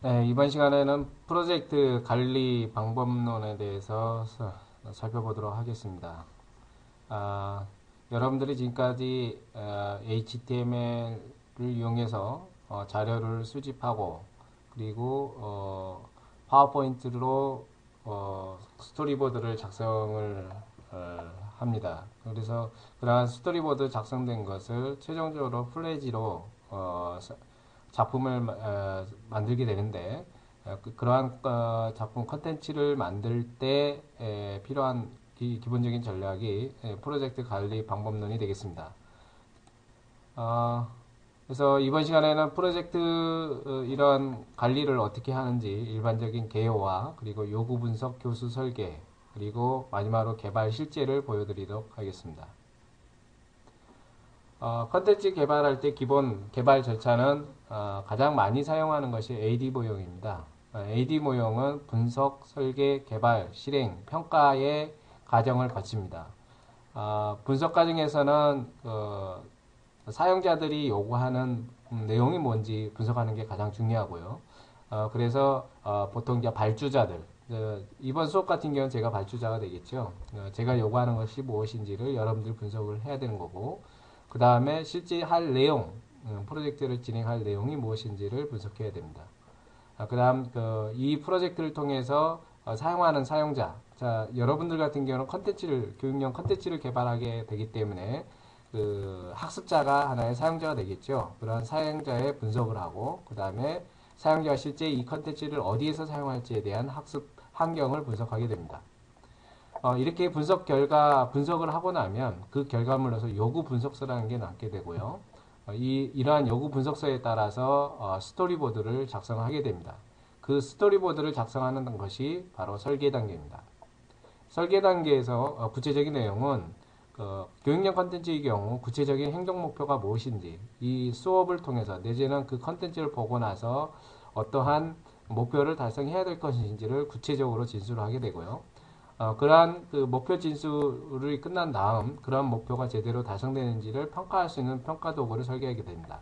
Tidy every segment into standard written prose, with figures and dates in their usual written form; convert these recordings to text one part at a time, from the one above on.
네, 이번 시간에는 프로젝트 관리 방법론에 대해서 살펴보도록 하겠습니다. 아, 여러분들이 지금까지 HTML을 이용해서 자료를 수집하고 그리고 파워포인트로 스토리보드를 작성을 합니다. 그래서 그러한 스토리보드 작성된 것을 최종적으로 플래지로 작품을 만들게 되는데 그러한 작품 컨텐츠를 만들 때 필요한 기본적인 전략이 프로젝트 관리 방법론이 되겠습니다. 어, 그래서 이번 시간에는 프로젝트 이런 관리를 어떻게 하는지 일반적인 개요와 그리고 요구 분석, 교수 설계 그리고 마지막으로 개발 실제를 보여드리도록 하겠습니다. 컨텐츠 개발할 때 기본 개발 절차는 가장 많이 사용하는 것이 AD 모형입니다. AD 모형은 분석, 설계, 개발, 실행, 평가의 과정을 거칩니다. 분석 과정에서는 사용자들이 요구하는 내용이 뭔지 분석하는 게 가장 중요하고요. 그래서 보통 이제 발주자들 이번 수업 같은 경우는 제가 발주자가 되겠죠. 제가 요구하는 것이 무엇인지를 여러분들 분석을 해야 되는 거고 그 다음에 실제 할 내용, 프로젝트를 진행할 내용이 무엇인지를 분석해야 됩니다. 그 다음, 이 프로젝트를 통해서 사용하는 사용자, 자, 여러분들 같은 경우는 컨텐츠를, 교육용 컨텐츠를 개발하게 되기 때문에 그 학습자가 하나의 사용자가 되겠죠. 그런 사용자의 분석을 하고, 그 다음에 사용자가 실제 이 컨텐츠를 어디에서 사용할지에 대한 학습 환경을 분석하게 됩니다. 이렇게 분석을 하고 나면 그 결과물로서 요구 분석서라는 게 남게 되고요. 이러한 요구 분석서에 따라서 스토리보드를 작성하게 됩니다. 그 스토리보드를 작성하는 것이 바로 설계 단계입니다. 설계 단계에서 구체적인 내용은 교육용 컨텐츠의 경우 구체적인 행동 목표가 무엇인지 이 수업을 통해서 내지는 그 컨텐츠를 보고 나서 어떠한 목표를 달성해야 될 것인지를 구체적으로 진술하게 되고요. 그러한 그 목표 진술이 끝난 다음 그러한 목표가 제대로 달성되는지를 평가할 수 있는 평가 도구를 설계하게 됩니다.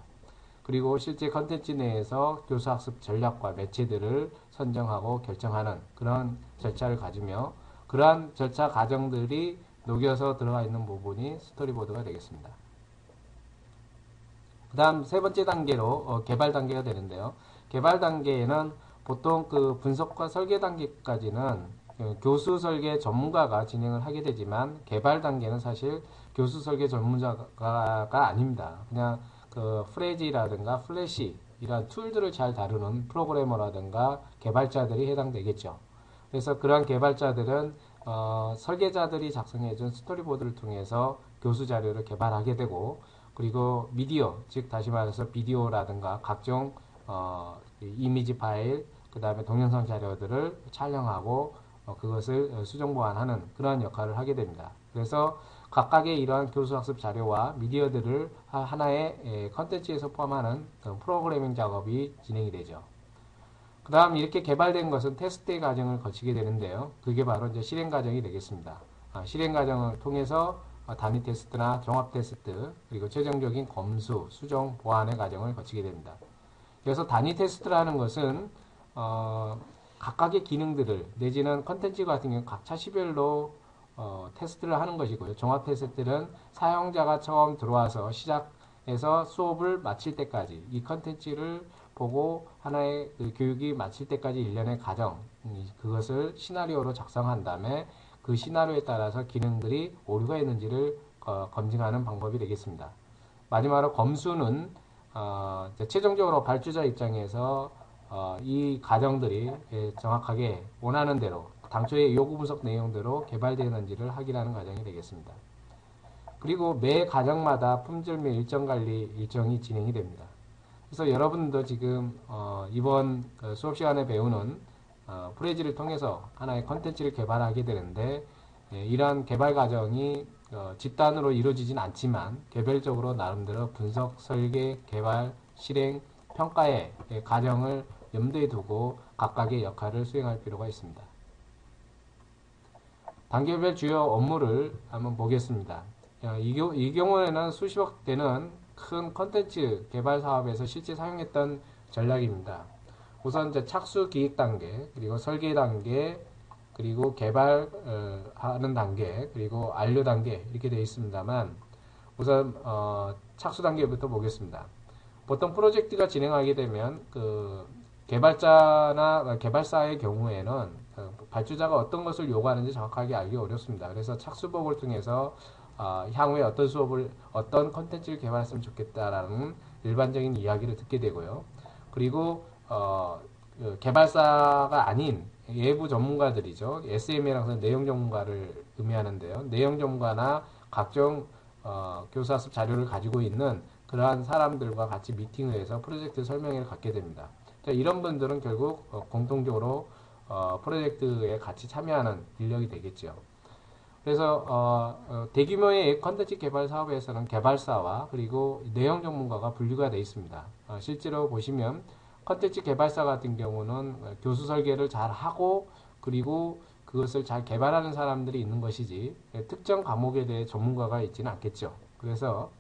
그리고 실제 컨텐츠 내에서 교수학습 전략과 매체들을 선정하고 결정하는 그런 절차를 가지며 그러한 절차 과정들이 녹여서 들어가 있는 부분이 스토리보드가 되겠습니다. 그 다음 세 번째 단계로 개발 단계가 되는데요. 개발 단계에는 보통 그 분석과 설계 단계까지는 교수 설계 전문가가 진행을 하게 되지만 개발 단계는 사실 교수 설계 전문가가 아닙니다. 그냥 그 프레지라든가 플래시 이런 툴들을 잘 다루는 프로그래머라든가 개발자들이 해당되겠죠. 그래서 그러한 개발자들은 설계자들이 작성해준 스토리보드를 통해서 교수 자료를 개발하게 되고 그리고 미디어, 즉 다시 말해서 비디오라든가 각종 이미지 파일, 그 다음에 동영상 자료들을 촬영하고 그것을 수정 보완하는 그러한 역할을 하게 됩니다. 그래서 각각의 이러한 교수학습 자료와 미디어들을 하나의 컨텐츠에서 포함하는 프로그래밍 작업이 진행이 되죠. 그 다음 이렇게 개발된 것은 테스트의 과정을 거치게 되는데요. 그게 바로 이제 실행 과정이 되겠습니다. 실행 과정을 통해서 단위 테스트나 종합 테스트 그리고 최종적인 검수, 수정, 보완의 과정을 거치게 됩니다. 그래서 단위 테스트라는 것은 각각의 기능들을 내지는 컨텐츠 같은 경우 각 차시별로 테스트를 하는 것이고요. 종합 테스트는 사용자가 처음 들어와서 시작해서 수업을 마칠 때까지 이 컨텐츠를 보고 하나의 그 교육이 마칠 때까지 일련의 과정 그것을 시나리오로 작성한 다음에 그 시나리오에 따라서 기능들이 오류가 있는지를 검증하는 방법이 되겠습니다. 마지막으로 검수는 최종적으로 발주자 입장에서 이 과정들이 정확하게 원하는 대로 당초의 요구 분석 내용대로 개발되는지를 확인하는 과정이 되겠습니다. 그리고 매 과정마다 품질 및 일정 관리 일정이 진행이 됩니다. 그래서 여러분도 지금 이번 수업 시간에 배우는 프레지를 통해서 하나의 컨텐츠를 개발하게 되는데 이러한 개발 과정이 집단으로 이루어지진 않지만 개별적으로 나름대로 분석, 설계, 개발, 실행, 평가의 과정을 염두에 두고 각각의 역할을 수행할 필요가 있습니다. 단계별 주요 업무를 한번 보겠습니다. 이 경우에는 수십억 되는 큰 컨텐츠 개발 사업에서 실제 사용했던 전략입니다. 우선 이제 착수 기획 단계, 그리고 설계 단계, 그리고 개발하는 단계, 그리고 완료 단계 이렇게 되어 있습니다만 우선 착수 단계부터 보겠습니다. 보통 프로젝트가 진행하게 되면 그 개발자나 개발사의 경우에는 발주자가 어떤 것을 요구하는지 정확하게 알기 어렵습니다. 그래서 착수법을 통해서 향후에 어떤 컨텐츠를 개발했으면 좋겠다라는 일반적인 이야기를 듣게 되고요. 그리고 그 개발사가 아닌 외부 전문가들이죠. SM이라고 해서 내용 전문가를 의미하는데요. 내용 전문가나 각종 교사학습 자료를 가지고 있는 그러한 사람들과 같이 미팅을 해서 프로젝트 설명회를 갖게 됩니다. 자, 이런 분들은 결국 공통적으로 프로젝트에 같이 참여하는 인력이 되겠죠. 그래서 대규모의 컨텐츠 개발 사업에서는 개발사와 그리고 내용 전문가가 분류가 되어 있습니다. 실제로 보시면 컨텐츠 개발사 같은 경우는 교수 설계를 잘 하고 그리고 그것을 잘 개발하는 사람들이 있는 것이지 특정 과목에 대해 전문가가 있지는 않겠죠. 그래서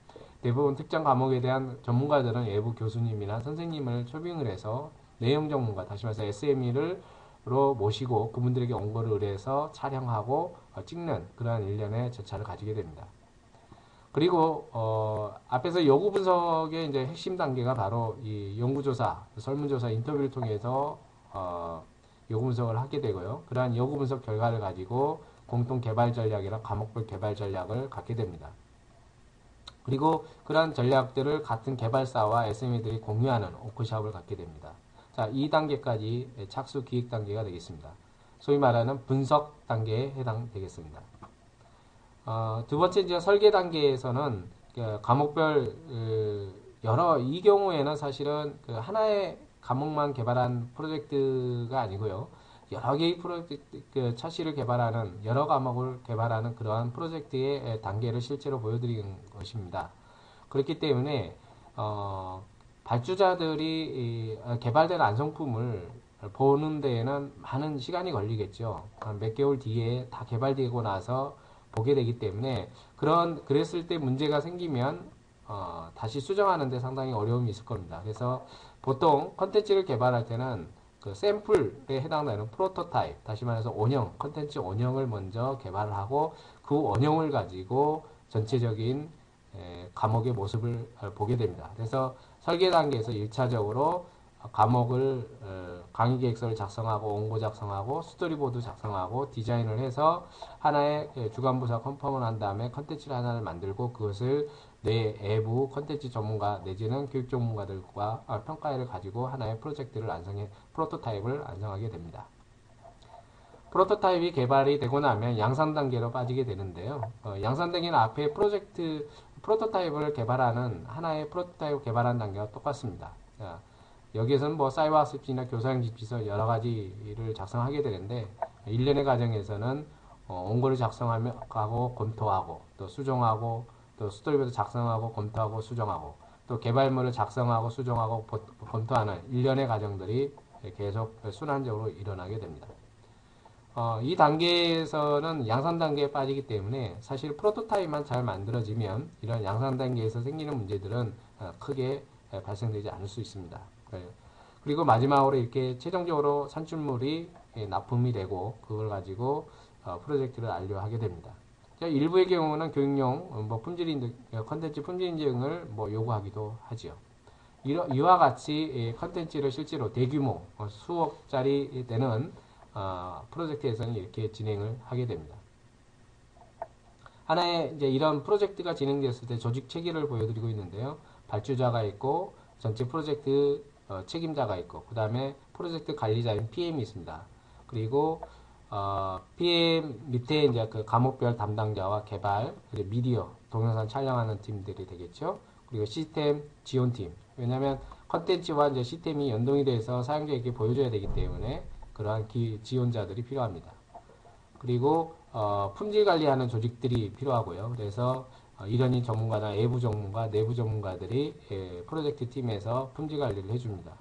대부분 특정 과목에 대한 전문가들은 외부 교수님이나 선생님을 초빙을 해서 내용 전문가, 다시 말해서 SME를 로 모시고 그분들에게 원고를 의뢰해서 촬영하고 찍는 그러한 일련의 절차를 가지게 됩니다. 그리고 앞에서 요구 분석의 이제 핵심 단계가 바로 이 연구조사, 설문조사, 인터뷰를 통해서 요구 분석을 하게 되고요. 그러한 요구 분석 결과를 가지고 공통 개발 전략이나 과목별 개발 전략을 갖게 됩니다. 그리고 그러한 전략들을 같은 개발사와 SME들이 공유하는 워크숍을 갖게 됩니다. 자, 2단계까지 착수 기획 단계가 되겠습니다. 소위 말하는 분석 단계에 해당되겠습니다. 두 번째 이제 설계 단계에서는 그 과목별 이 경우에는 사실은 그 하나의 과목만 개발한 프로젝트가 아니고요. 여러 개의 프로젝트 그 차시를 개발하는 여러 과목을 개발하는 그러한 프로젝트의 단계를 실제로 보여드리는 것입니다. 그렇기 때문에 발주자들이 개발된 완성품을 보는 데에는 많은 시간이 걸리겠죠. 몇 개월 뒤에 다 개발되고 나서 보게 되기 때문에 그랬을 때 문제가 생기면 다시 수정하는 데 상당히 어려움이 있을 겁니다. 그래서 보통 컨텐츠를 개발할 때는 그 샘플에 해당되는 프로토타입, 다시 말해서 원형, 컨텐츠 원형을 먼저 개발을 하고 그 원형을 가지고 전체적인 과목의 모습을 보게 됩니다. 그래서 설계 단계에서 1차적으로 과목을 강의 계획서를 작성하고 원고 작성하고 스토리보드 작성하고 디자인을 해서 하나의 주간부서 컨펌을 한 다음에 컨텐츠를 하나를 만들고 그것을 내부 컨텐츠 전문가 내지는 교육 전문가들과 평가회를 가지고 하나의 프로토타입을 완성하게 됩니다. 프로토타입이 개발이 되고 나면 양산 단계로 빠지게 되는데요. 양산 단계는 앞에 프로토타입을 개발하는 하나의 프로토타입을 개발하는 단계와 똑같습니다. 자, 여기에서는 뭐 사이버 학습지나 교사형 집지서 여러 가지를 작성하게 되는데 일련의 과정에서는 원고를 작성하고 검토하고 또 수정하고 또 스토리보드 작성하고 검토하고 수정하고 또 개발물을 작성하고 수정하고 검토하는 일련의 과정들이 계속 순환적으로 일어나게 됩니다. 이 단계에서는 양산 단계에 빠지기 때문에 사실 프로토타입만 잘 만들어지면 이런 양산 단계에서 생기는 문제들은 크게 발생되지 않을 수 있습니다. 그리고 마지막으로 이렇게 최종적으로 산출물이 납품이 되고 그걸 가지고 프로젝트를 완료하게 됩니다. 일부의 경우는 교육용 컨텐츠 품질 인증을 요구하기도 하죠. 이와 같이 컨텐츠를 실제로 대규모 수억짜리 되는 프로젝트에서는 이렇게 진행을 하게 됩니다. 하나의 이제 이런 프로젝트가 진행됐을 때 조직 체계를 보여드리고 있는데요. 발주자가 있고 전체 프로젝트 책임자가 있고 그 다음에 프로젝트 관리자인 PM이 있습니다. 그리고 PM 밑에 이제 그 과목별 담당자와 개발, 그리고 미디어, 동영상 촬영하는 팀들이 되겠죠. 그리고 시스템 지원팀. 왜냐하면 컨텐츠와 이제 시스템이 연동이 돼서 사용자에게 보여줘야 되기 때문에 그러한 지원자들이 필요합니다. 그리고 품질 관리하는 조직들이 필요하고요. 그래서 일원인 전문가나 외부 전문가, 내부 전문가들이 프로젝트 팀에서 품질 관리를 해줍니다.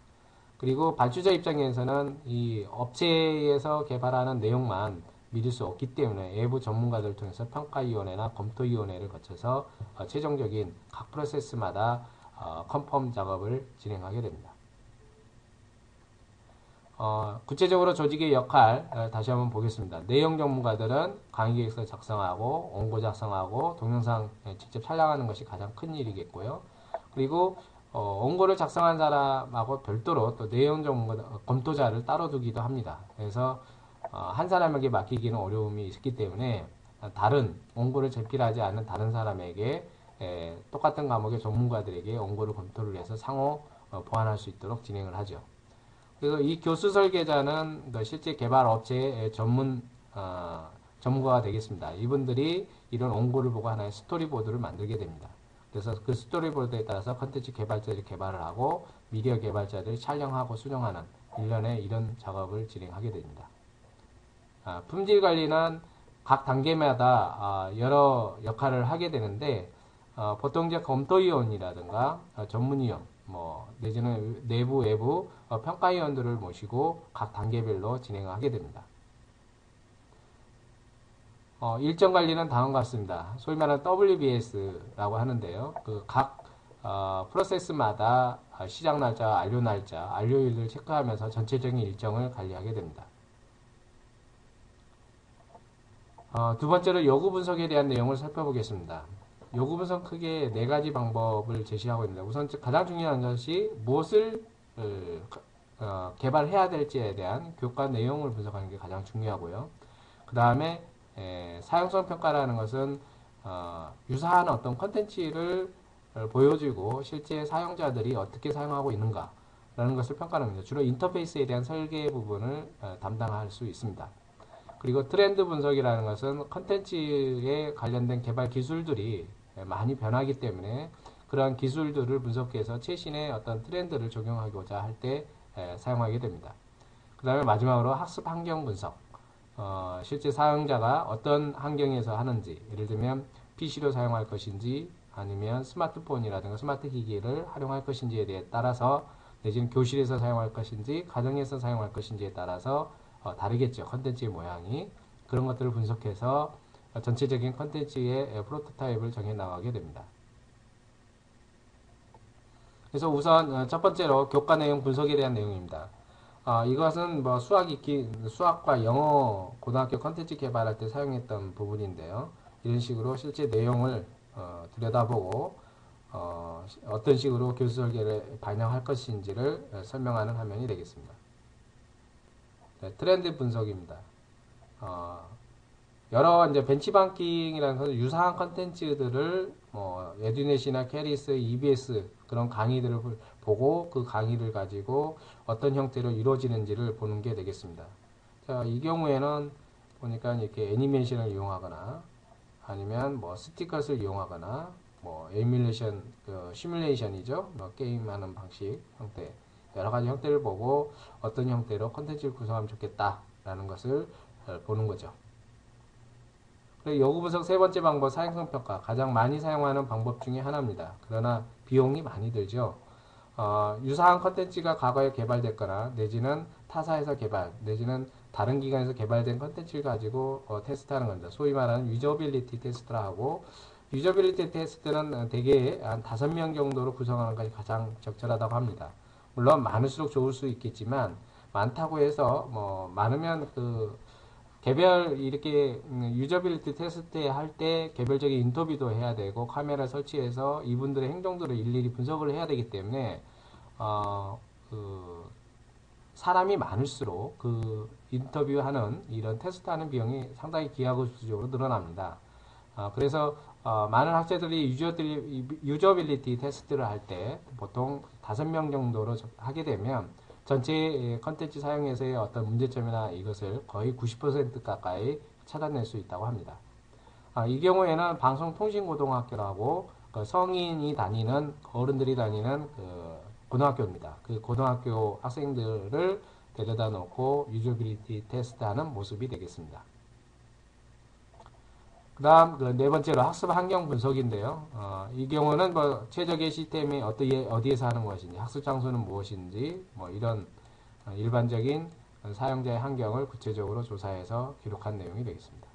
그리고 발주자 입장에서는 이 업체에서 개발하는 내용만 믿을 수 없기 때문에 외부 전문가들을 통해서 평가위원회나 검토위원회를 거쳐서 최종적인 각 프로세스마다 컨펌 작업을 진행하게 됩니다. 구체적으로 조직의 역할 다시 한번 보겠습니다. 내용 전문가들은 강의 기획서 작성하고 원고 작성하고 동영상 직접 촬영하는 것이 가장 큰 일이겠고요. 그리고 원고를 작성한 사람하고 별도로 또 내용 전문가 검토자를 따로 두기도 합니다. 그래서 한 사람에게 맡기기는 어려움이 있기 때문에 다른 원고를 제필하지 않는 다른 사람에게 똑같은 과목의 전문가들에게 원고를 검토를 해서 상호 보완할 수 있도록 진행을 하죠. 그리고 이 교수 설계자는 실제 개발 업체의 전문가가 되겠습니다. 이분들이 이런 원고를 보고 하나의 스토리보드를 만들게 됩니다. 그래서 그 스토리보드에 따라서 컨텐츠 개발자들이 개발을 하고 미디어 개발자들이 촬영하고 수정하는 일련의 이런 작업을 진행하게 됩니다. 품질 관리는 각 단계마다 여러 역할을 하게 되는데 보통 이제 검토위원이라든가 전문위원 내지는 내부 외부 평가위원들을 모시고 각 단계별로 진행을 하게 됩니다. 일정 관리는 다음과 같습니다. 소위 말하는 WBS라고 하는데요. 그 각 프로세스마다 시작 날짜, 안료일을 체크하면서 전체적인 일정을 관리하게 됩니다. 두 번째로 요구 분석에 대한 내용을 살펴보겠습니다. 요구 분석 크게 네 가지 방법을 제시하고 있습니다. 우선 가장 중요한 것이 무엇을 개발해야 될지에 대한 교과 내용을 분석하는 게 가장 중요하고요. 그 다음에 사용성 평가라는 것은 유사한 어떤 컨텐츠를 보여주고 실제 사용자들이 어떻게 사용하고 있는가 라는 것을 평가하는 겁니다. 주로 인터페이스에 대한 설계 부분을 담당할 수 있습니다. 그리고 트렌드 분석이라는 것은 컨텐츠에 관련된 개발 기술들이 많이 변하기 때문에 그러한 기술들을 분석해서 최신의 어떤 트렌드를 적용하고자 할 때 사용하게 됩니다. 그 다음에 마지막으로 학습 환경 분석. 실제 사용자가 어떤 환경에서 하는지, 예를 들면 PC로 사용할 것인지 아니면 스마트폰이라든가 스마트 기기를 활용할 것인지에 대해 따라서 내지는 교실에서 사용할 것인지 가정에서 사용할 것인지에 따라서 다르겠죠. 컨텐츠의 모양이. 그런 것들을 분석해서 전체적인 컨텐츠의 프로토타입을 정해 나가게 됩니다. 그래서 우선 첫 번째로 교과 내용 분석에 대한 내용입니다. 이것은 뭐 수학과 영어 고등학교 컨텐츠 개발할 때 사용했던 부분인데요. 이런 식으로 실제 내용을 들여다보고 어떤 식으로 교수 설계를 반영할 것인지를 설명하는 화면이 되겠습니다. 네, 트렌드 분석입니다. 여러 이제 벤치마킹이라는 것은 유사한 컨텐츠들을 에듀넷이나 캐리스, EBS 그런 강의들을 보고 그 강의를 가지고 어떤 형태로 이루어지는지를 보는 게 되겠습니다. 자, 이 경우에는 보니까 이렇게 애니메이션을 이용하거나 아니면 스티커스를 이용하거나 에뮬레이션, 시뮬레이션이죠. 게임하는 방식, 형태 여러 가지 형태를 보고 어떤 형태로 컨텐츠를 구성하면 좋겠다라는 것을 보는 거죠. 그리고 요구 분석 세 번째 방법, 사용성 평가. 가장 많이 사용하는 방법 중에 하나입니다. 그러나 비용이 많이 들죠. 유사한 컨텐츠가 과거에 개발됐거나 내지는 타사에서 개발 내지는 다른 기관에서 개발된 컨텐츠를 가지고 테스트하는 겁니다. 소위 말하는 유저빌리티 테스트라 하고, 유저빌리티 테스트는 대개 한 5명 정도로 구성하는 것이 가장 적절하다고 합니다. 물론 많을수록 좋을 수 있겠지만 많다고 해서 많으면 개별 이렇게 유저빌리티 테스트 할 때 개별적인 인터뷰도 해야 되고 카메라 설치해서 이분들의 행동들을 일일이 분석을 해야 되기 때문에 사람이 많을수록 인터뷰하는 이런 테스트하는 비용이 상당히 기하급수적으로 늘어납니다. 그래서 많은 학자들이 유저빌리티 테스트를 할 때 보통 5명 정도로 하게 되면 전체 컨텐츠 사용에서의 어떤 문제점이나 이것을 거의 90% 가까이 찾아낼 수 있다고 합니다. 이 경우에는 방송통신고등학교라고 성인이 다니는, 어른들이 다니는 고등학교입니다. 그 고등학교 학생들을 데려다 놓고 유저빌리티 테스트하는 모습이 되겠습니다. 그 다음 네 번째로 학습 환경 분석인데요. 이 경우는 최적의 시스템이 어디에서 하는 것인지, 학습 장소는 무엇인지, 이런 일반적인 사용자의 환경을 구체적으로 조사해서 기록한 내용이 되겠습니다.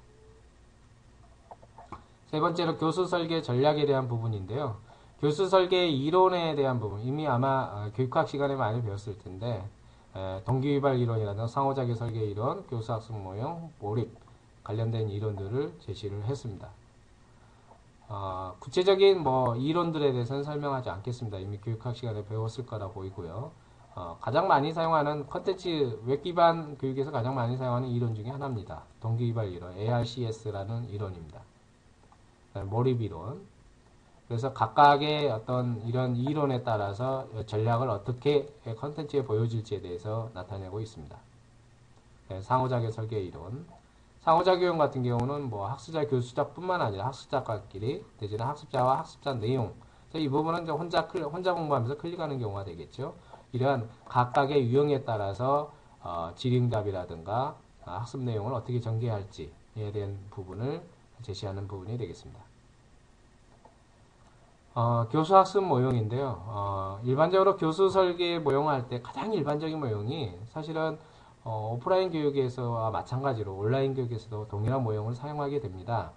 세 번째로 교수 설계 전략에 대한 부분인데요. 교수 설계 이론에 대한 부분, 이미 아마 교육학 시간에 많이 배웠을 텐데, 동기유발 이론이라든가 상호작용 설계 이론, 교수학습 모형, 몰입 관련된 이론들을 제시를 했습니다. 구체적인 뭐 이론들에 대해서는 설명하지 않겠습니다. 이미 교육학 시간에 배웠을 거라 보이고요. 가장 많이 사용하는 컨텐츠 웹 기반 교육에서 가장 많이 사용하는 이론 중에 하나입니다. 동기유발 이론, ARCS라는 이론입니다. 몰입 이론. 그래서 각각의 어떤 이런 이론에 따라서 전략을 어떻게 컨텐츠에 보여줄지에 대해서 나타내고 있습니다. 상호작용 설계 이론. 상호작용 같은 경우는 뭐 학습자, 교수자뿐만 아니라 학습자끼리 내지는 학습자와 학습자 내용. 이 부분은 이제 혼자 공부하면서 클릭하는 경우가 되겠죠. 이러한 각각의 유형에 따라서 질의응답이라든가 학습 내용을 어떻게 전개할지에 대한 부분을 제시하는 부분이 되겠습니다. 교수 학습 모형인데요. 일반적으로 교수 설계 모형을 할 때 가장 일반적인 모형이 사실은 오프라인 교육에서와 마찬가지로 온라인 교육에서도 동일한 모형을 사용하게 됩니다.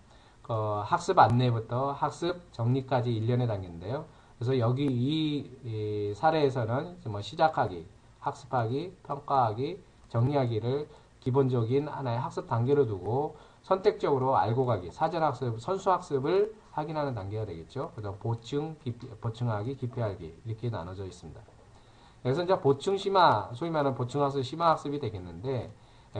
학습 안내부터 학습 정리까지 일련의 단계인데요. 그래서 여기 이 사례에서는 뭐 시작하기, 학습하기, 평가하기, 정리하기를 기본적인 하나의 학습 단계로 두고 선택적으로 알고 가기, 사전학습, 선수학습을 확인하는 단계가 되겠죠. 그래서 보충하기, 기피하기 이렇게 나눠져 있습니다. 그래서 이제 보충 심화, 소위 말하는 보충학습, 심화학습이 되겠는데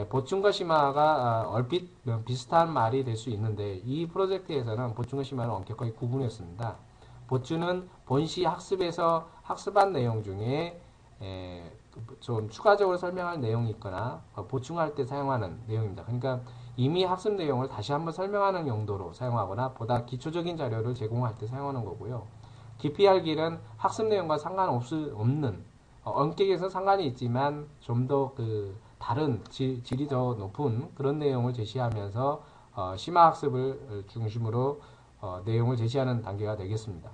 보충과 심화가 얼핏 비슷한 말이 될 수 있는데 이 프로젝트에서는 보충과 심화를 엄격하게 구분했습니다. 보충은 본시 학습에서 학습한 내용 중에 좀 추가적으로 설명할 내용이 있거나 보충할 때 사용하는 내용입니다. 그러니까 이미 학습 내용을 다시 한번 설명하는 용도로 사용하거나 보다 기초적인 자료를 제공할 때 사용하는 거고요. 기피할기는 학습 내용과 상관없는 엄격에서 상관이 있지만 좀 더 다른 질이 더 높은 그런 내용을 제시하면서 심화학습을 중심으로 내용을 제시하는 단계가 되겠습니다.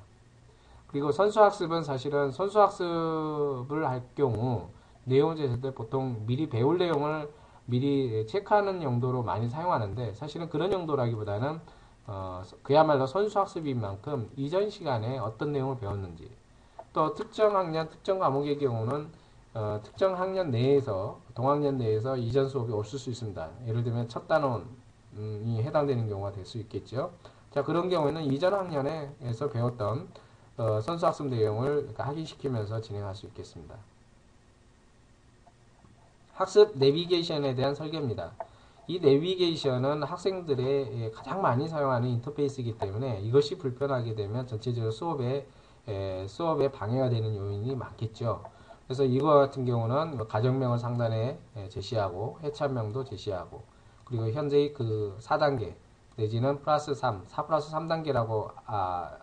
그리고 선수학습은 사실은 선수학습을 할 경우 내용을 제시할 때 보통 미리 배울 내용을 미리 체크하는 용도로 많이 사용하는데 사실은 그런 용도라기보다는 그야말로 선수학습인 만큼 이전 시간에 어떤 내용을 배웠는지 또 특정 학년, 특정 과목의 경우는 특정 학년 내에서 동학년 내에서 이전 수업이 없을 수 있습니다. 예를 들면 첫 단원이 해당되는 경우가 될 수 있겠죠. 자, 그런 경우에는 이전 학년에서 배웠던 선수학습 내용을 확인시키면서 진행할 수 있겠습니다. 학습 내비게이션에 대한 설계입니다. 이 내비게이션은 학생들의 가장 많이 사용하는 인터페이스이기 때문에 이것이 불편하게 되면 전체적으로 수업에 방해가 되는 요인이 많겠죠. 그래서 이거 같은 경우는 가정명을 상단에 제시하고 회차명도 제시하고 그리고 현재의 그 4단계 내지는 플러스 3, 4 플러스 3단계라고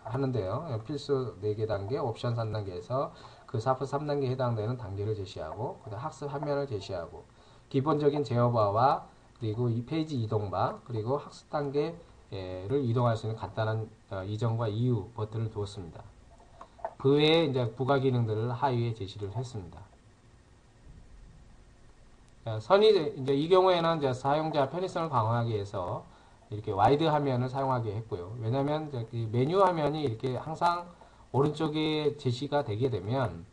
하는데요. 필수 4개 단계, 옵션 3단계에서 그 4 플러스 3단계에 해당되는 단계를 제시하고 그다음 학습 화면을 제시하고 기본적인 제어바와 그리고 이 페이지 이동바 그리고 학습 단계를 이동할 수 있는 간단한 이전과 이후 버튼을 두었습니다. 그 외에 이제 부가 기능들을 하위에 제시를 했습니다. 이제 이 경우에는 이제 사용자 편의성을 강화하기 위해서 이렇게 와이드 화면을 사용하게 했고요. 왜냐하면 메뉴 화면이 이렇게 항상 오른쪽에 제시가 되게 되면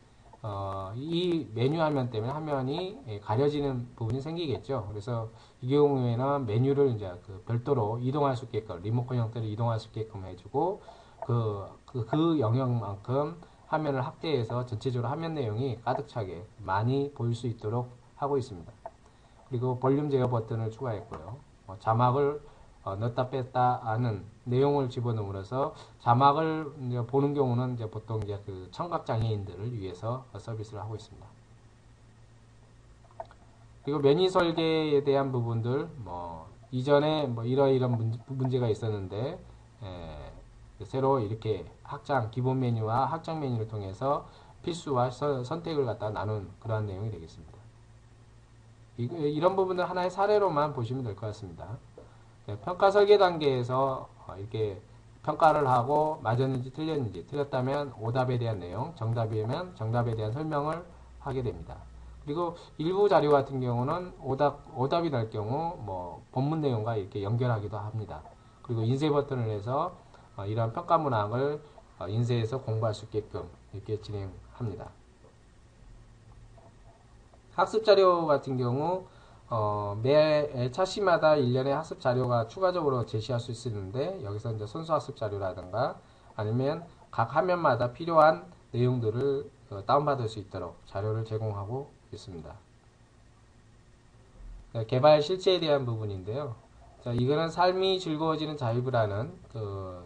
이 메뉴 화면 때문에 화면이 가려지는 부분이 생기겠죠. 그래서 이 경우에는 메뉴를 이제 별도로 이동할 수 있게끔 리모컨 형태로 이동할 수 있게끔 해주고 그 영역만큼 화면을 확대해서 전체적으로 화면 내용이 가득 차게 많이 보일 수 있도록 하고 있습니다. 그리고 볼륨 제어 버튼을 추가했고요. 자막을 넣었다 뺐다 하는 내용을 집어넣으면서 자막을 이제 보는 경우는 이제 보통 이제 그 청각 장애인들을 위해서 서비스를 하고 있습니다. 그리고 메뉴 설계에 대한 부분들 이전에 이러이런 문제가 있었는데 새로 이렇게 기본 메뉴와 확장 메뉴를 통해서 필수와 선택을 갖다 나눈 그러한 내용이 되겠습니다. 이런 부분들 하나의 사례로만 보시면 될 것 같습니다. 평가 설계 단계에서 이렇게 평가를 하고 맞았는지 틀렸는지 틀렸다면 오답에 대한 내용, 정답이면 정답에 대한 설명을 하게 됩니다. 그리고 일부 자료 같은 경우는 오답이 날 경우 본문 내용과 이렇게 연결하기도 합니다. 그리고 인쇄 버튼을 해서 이러한 평가 문항을 인쇄해서 공부할 수 있게끔 이렇게 진행합니다. 학습 자료 같은 경우 매 차시마다 1년의 학습 자료가 추가적으로 제시할 수 있는데 여기서 이제 선수 학습 자료라든가 아니면 각 화면마다 필요한 내용들을 다운받을 수 있도록 자료를 제공하고 있습니다. 개발 실제에 대한 부분인데요. 자, 이거는 삶이 즐거워지는 자유부라는 그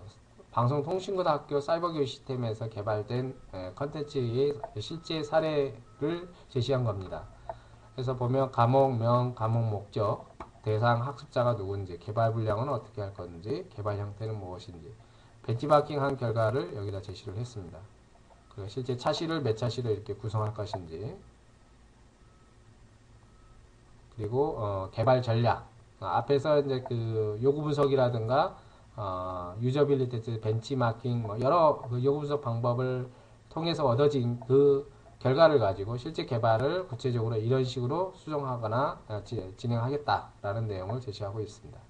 방송통신고등학교 사이버교육 시스템에서 개발된 컨텐츠의 실제 사례를 제시한 겁니다. 그래서 보면 과목명, 과목 목적, 대상 학습자가 누군지, 개발 분량은 어떻게 할 건지, 개발 형태는 무엇인지, 벤치마킹한 결과를 여기다 제시를 했습니다. 그리고 실제 차시를 몇 차시로 이렇게 구성할 것인지, 그리고 개발 전략, 앞에서 이제 그 요구 분석이라든가 유저빌리티 테스트, 벤치마킹 뭐 여러 그 요구 분석 방법을 통해서 얻어진 그 결과를 가지고 실제 개발을 구체적으로 이런 식으로 수정하거나 진행하겠다라는 내용을 제시하고 있습니다.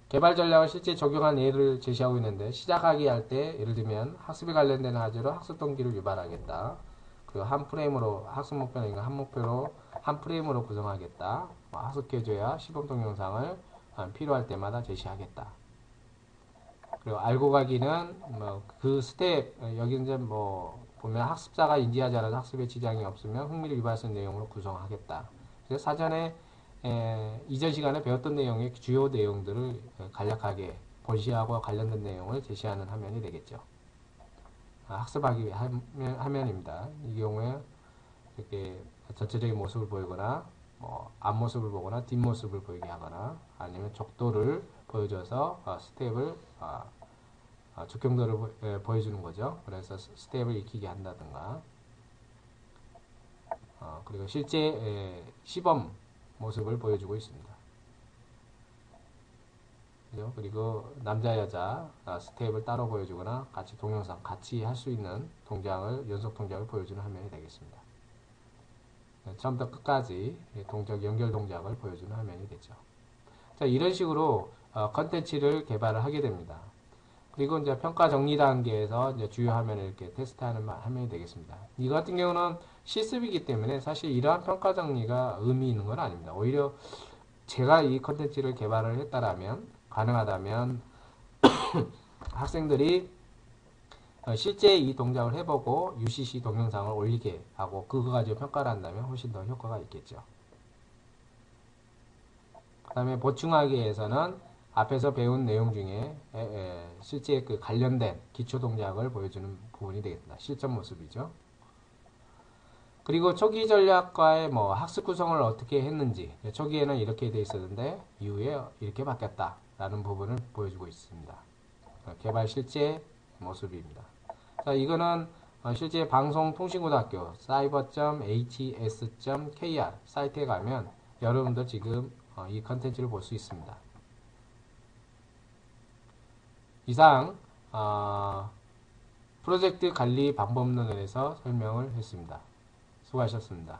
개발 전략을 실제 적용한 예를 제시하고 있는데 시작하기 할 때 예를 들면 학습에 관련된 하자로 학습 동기를 유발하겠다. 그리고 한 프레임으로 학습 목표는 한 목표로 한 프레임으로 구성하겠다. 학습 교재와 시범 동영상을 필요할 때마다 제시하겠다. 그리고 알고 가기는 뭐 그 스텝 여기 이제 뭐 보면 학습자가 인지하지 않아서 학습에 지장이 없으면 흥미를 유발할 수 있는 내용으로 구성하겠다. 그래서 사전에 이전 시간에 배웠던 내용의 주요 내용들을 간략하게 본시하고 관련된 내용을 제시하는 화면이 되겠죠. 학습하기 화면입니다. 이 경우에 이렇게 전체적인 모습을 보이거나 뭐 앞모습을 보거나 뒷모습을 보이게 하거나 아니면 족도를 보여줘서 스텝을 적용도를 보여주는 거죠. 그래서 스텝을 익히게 한다든가 그리고 실제 시범 모습을 보여주고 있습니다. 그리고 남자 여자 스텝을 따로 보여주거나 같이 동영상 같이 할 수 있는 동작을 연속 동작을 보여주는 화면이 되겠습니다. 처음부터 끝까지 동작 연결 동작을 보여주는 화면이 되죠. 자, 이런 식으로 컨텐츠를 개발을 하게 됩니다. 그리고 이제 평가 정리 단계에서 이제 주요 화면을 이렇게 테스트하는 화면이 되겠습니다. 이 같은 경우는 실습이기 때문에 사실 이러한 평가 정리가 의미 있는 건 아닙니다. 오히려 제가 이 컨텐츠를 개발을 했다라면 가능하다면 학생들이 실제 이 동작을 해보고 UCC 동영상을 올리게 하고 그거 가지고 평가를 한다면 훨씬 더 효과가 있겠죠. 그 다음에 보충하기 위해서는 앞에서 배운 내용 중에 실제 그 관련된 기초 동작을 보여주는 부분이 되겠습니다. 실전 모습이죠. 그리고 초기 전략과의 뭐 학습 구성을 어떻게 했는지 초기에는 이렇게 돼 있었는데 이후에 이렇게 바뀌었다라는 부분을 보여주고 있습니다. 개발 실제 모습입니다. 자, 이거는 실제 방송통신고등학교 cyber.hs.kr 사이트에 가면 여러분들 지금 이 컨텐츠를 볼 수 있습니다. 이상 프로젝트 관리 방법론에 대해서 설명을 했습니다. 수고하셨습니다.